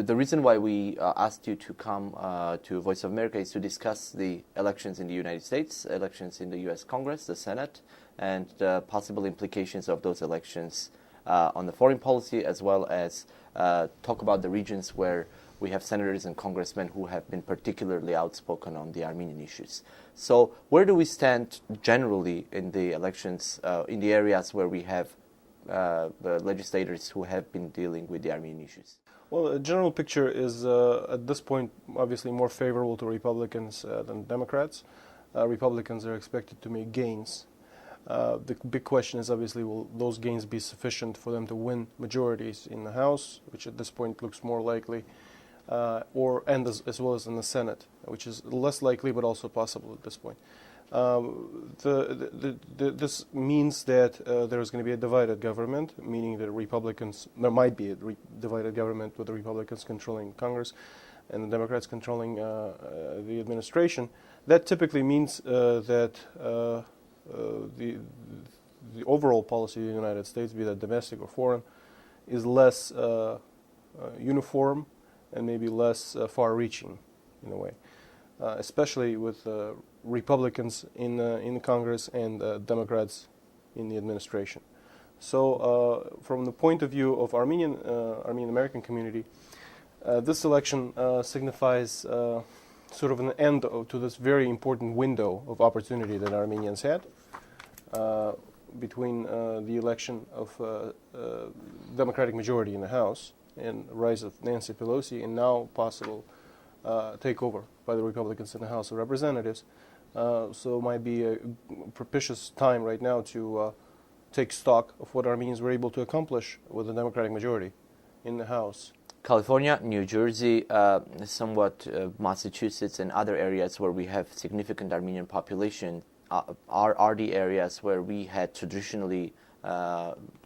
the reason why we asked you to come to Voice of America is to discuss the elections in the United States, elections in the U.S. Congress, the Senate, and possible implications of those elections on the foreign policy, as well as talk about the regions where we have senators and congressmen who have been particularly outspoken on the Armenian issues. So where do we stand generally in the elections, in the areas where we have legislators who have been dealing with the Armenian issues? Well, the general picture is, at this point, obviously more favorable to Republicans than Democrats. Republicans are expected to make gains. The big question is, obviously, will those gains be sufficient for them to win majorities in the House, which at this point looks more likely, as well as in the Senate, which is less likely but also possible at this point. This means that there is going to be a divided government, meaning that there might be a divided government with the Republicans controlling Congress and the Democrats controlling the administration. That typically means that the overall policy of the United States, be that domestic or foreign, is less uniform and maybe less far-reaching in a way, especially with Republicans in Congress and Democrats in the administration. So, from the point of view of Armenian American community, this election signifies sort of an end to this very important window of opportunity that Armenians had between the election of Democratic majority in the House and rise of Nancy Pelosi, and now possible takeover by the Republicans in the House of Representatives. So it might be a propitious time right now to take stock of what Armenians were able to accomplish with the Democratic majority in the House. California, New Jersey, somewhat Massachusetts, and other areas where we have significant Armenian population are the areas where we had traditionally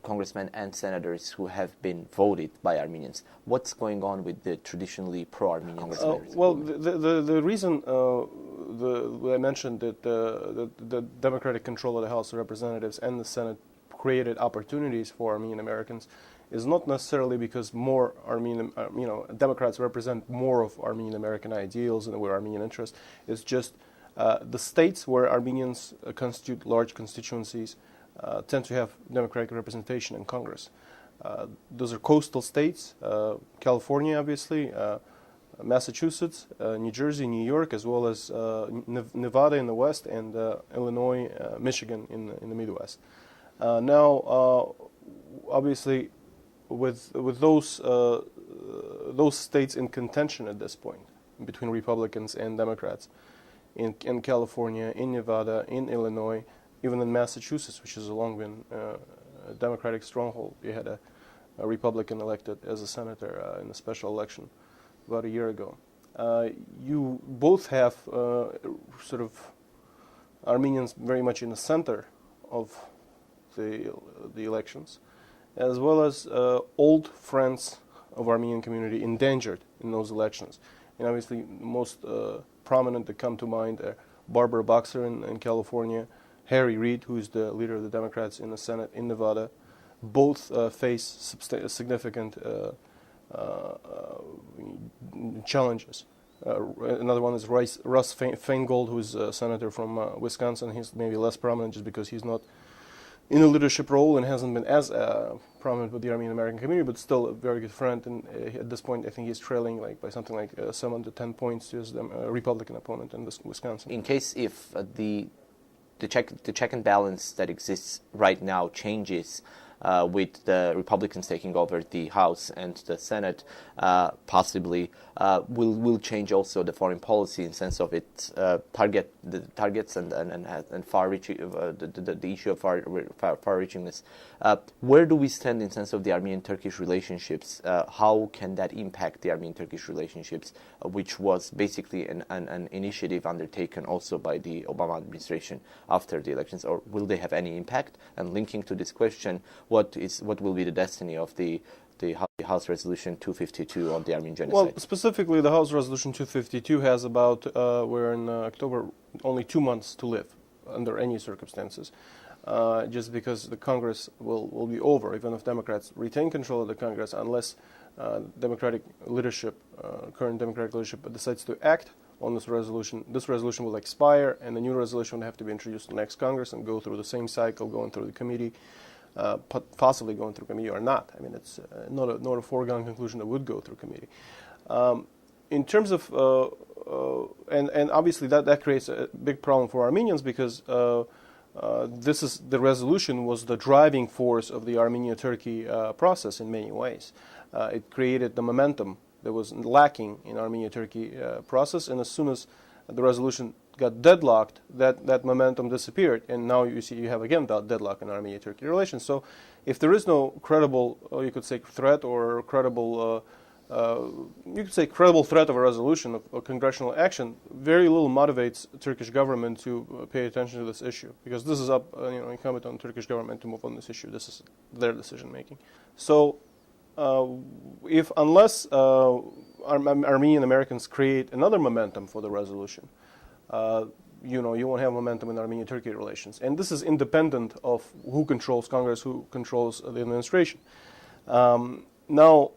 congressmen and senators who have been voted by Armenians. What's going on with the traditionally pro-Armenian senators? Well, the reason I mentioned that the Democratic control of the House of Representatives and the Senate created opportunities for Armenian Americans is not necessarily because more Democrats represent more of Armenian American ideals and where Armenian interests. It's just the states where Armenians constitute large constituencies tend to have Democratic representation in Congress. Those are coastal states, California, obviously, Massachusetts, New Jersey, New York, as well as Nevada in the west, and Illinois, Michigan in the Midwest. Now, obviously, with those states in contention at this point between Republicans and Democrats, in California, in Nevada, in Illinois, even in Massachusetts, which has long been a Democratic stronghold, we had a Republican elected as a senator in a special election about a year ago. You both have sort of Armenians very much in the center of the elections, as well as old friends of Armenian community endangered in those elections. And obviously, most prominent that come to mind are Barbara Boxer in California, Harry Reid, who is the leader of the Democrats in the Senate in Nevada. Both face significant challenges. Another one is Russ Feingold, who's a senator from Wisconsin. He's maybe less prominent just because he's not in a leadership role and hasn't been as prominent with the Armenian American community, but still a very good friend. And at this point, I think he's trailing by something like 7 to 10 points to his Republican opponent in Wisconsin. In case if the check and balance that exists right now changes with the Republicans taking over the House and the Senate, possibly will change also the foreign policy in sense of its targets and far-reaching the issue of far-reachingness. Where do we stand in sense of the Armenian-Turkish relationships? How can that impact the Armenian-Turkish relationships, which was basically an initiative undertaken also by the Obama administration after the elections, or will they have any impact? And linking to this question, what will be the destiny of the House Resolution 252 on the Armenian genocide? Well, specifically, the House Resolution 252 has about, we're in October, only 2 months to live under any circumstances, just because the Congress will be over, even if Democrats retain control of the Congress, unless Democratic leadership, current Democratic leadership, decides to act on this resolution will expire, and the new resolution will have to be introduced to the next Congress and go through the same cycle, going through the committee, possibly going through committee or not. I mean, it's not a foregone conclusion that would go through committee. In terms of, and obviously that creates a big problem for Armenians, because the resolution was the driving force of the Armenia-Turkey process in many ways. It created the momentum that was lacking in Armenia-Turkey process, and as soon as the resolution got deadlocked, that momentum disappeared, and now you have again that deadlock in Armenia-Turkey relations. So, if there is no credible, you could say, threat or credible, credible threat of a resolution of congressional action, very little motivates the Turkish government to pay attention to this issue, because this is incumbent on the Turkish government to move on this issue. This is their decision making. So, unless Armenian Americans create another momentum for the resolution, you won't have momentum in Armenia-Turkey relations. And this is independent of who controls Congress, who controls the administration. Now,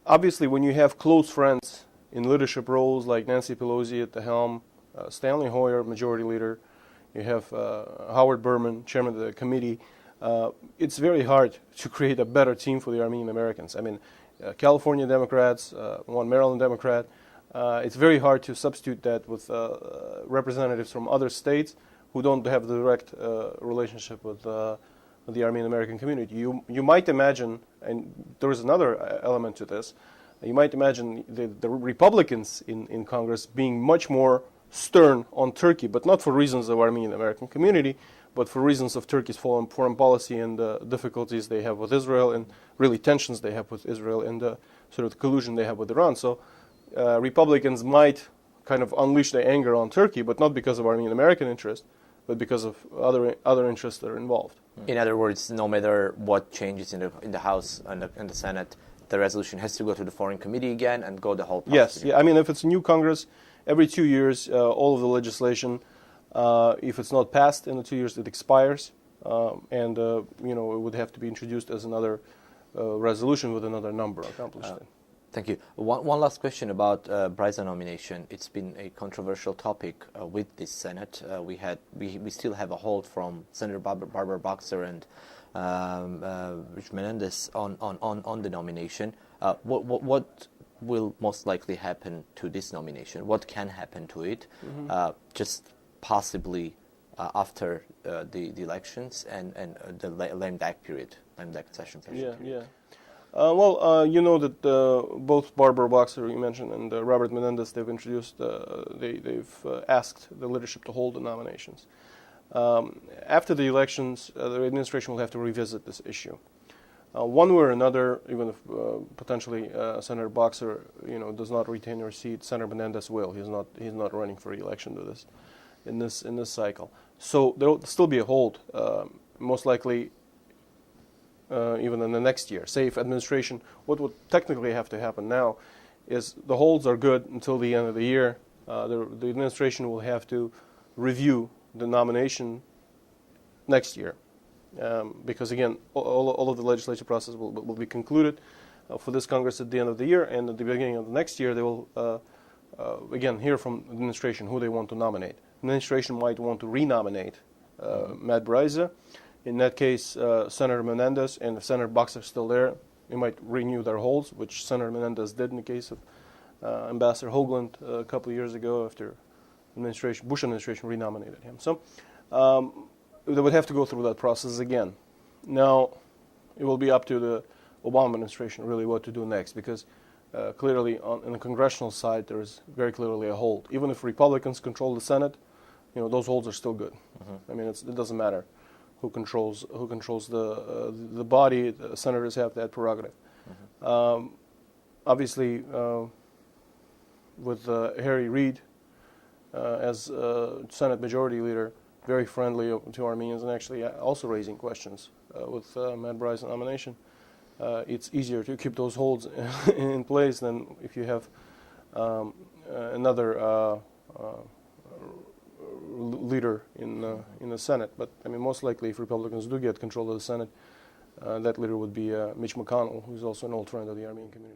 obviously, when you have close friends in leadership roles like Nancy Pelosi at the helm, Stanley Hoyer, majority leader, you have Howard Berman, chairman of the committee, it's very hard to create a better team for the Armenian Americans. I mean, California Democrats, one Maryland Democrat, it's very hard to substitute that with representatives from other states who don't have the direct relationship with the Armenian American community. You might imagine, and there is another element to this, you might imagine the Republicans in Congress being much more stern on Turkey, but not for reasons of Armenian American community, but for reasons of Turkey's foreign policy and the difficulties they have with Israel, and really tensions they have with Israel, and the sort of collusion they have with Iran. So Republicans might kind of unleash their anger on Turkey, but not because of Armenian American interest, but because of other interests that are involved. In other words, no matter what changes in the House and the Senate, the resolution has to go to the Foreign Committee again and go the whole process. Yes, yeah. I mean, if it's a new Congress, every 2 years, all of the legislation, if it's not passed in the 2 years, it expires, and it would have to be introduced as another resolution with another number accomplished. Thank you. One last question about Bryza nomination. It's been a controversial topic with this Senate. We still have a hold from Senator Barbara Boxer and Rich Menendez on the nomination. What will most likely happen to this nomination? What can happen to it? Just possibly after the elections and the lame duck period, lame duck session. Yeah. You know that both Barbara Boxer, you mentioned, and Robert Menendez, they've introduced, they've asked the leadership to hold the nominations. After the elections, the administration will have to revisit this issue. One way or another, even if potentially Senator Boxer, does not retain her seat, Senator Menendez will. He's not running for re-election to this in this cycle. So there will still be a hold, most likely. Even in the next year. Say if administration, what would technically have to happen now is the holds are good until the end of the year. The administration will have to review the nomination next year, because again, all of the legislative process will be concluded for this Congress at the end of the year, and at the beginning of the next year they will again hear from the administration who they want to nominate. The administration might want to renominate Matt Bryza. In that case, Senator Menendez, and if Senator Boxer is still there, they might renew their holds, which Senator Menendez did in the case of Ambassador Hoagland a couple of years ago after Bush administration renominated him. So they would have to go through that process again. Now, it will be up to the Obama administration really what to do next, because clearly on the congressional side there is very clearly a hold. Even if Republicans control the Senate, those holds are still good. I mean, it doesn't matter who controls the body. The senators have that prerogative. Obviously, with Harry Reid as Senate Majority Leader, very friendly to Armenians, and actually also raising questions with Matt Bryza's nomination. It's easier to keep those holds in place than if you have another leader in the Senate. But I mean, most likely, if Republicans do get control of the Senate, that leader would be Mitch McConnell, who's also an old friend of the Armenian community.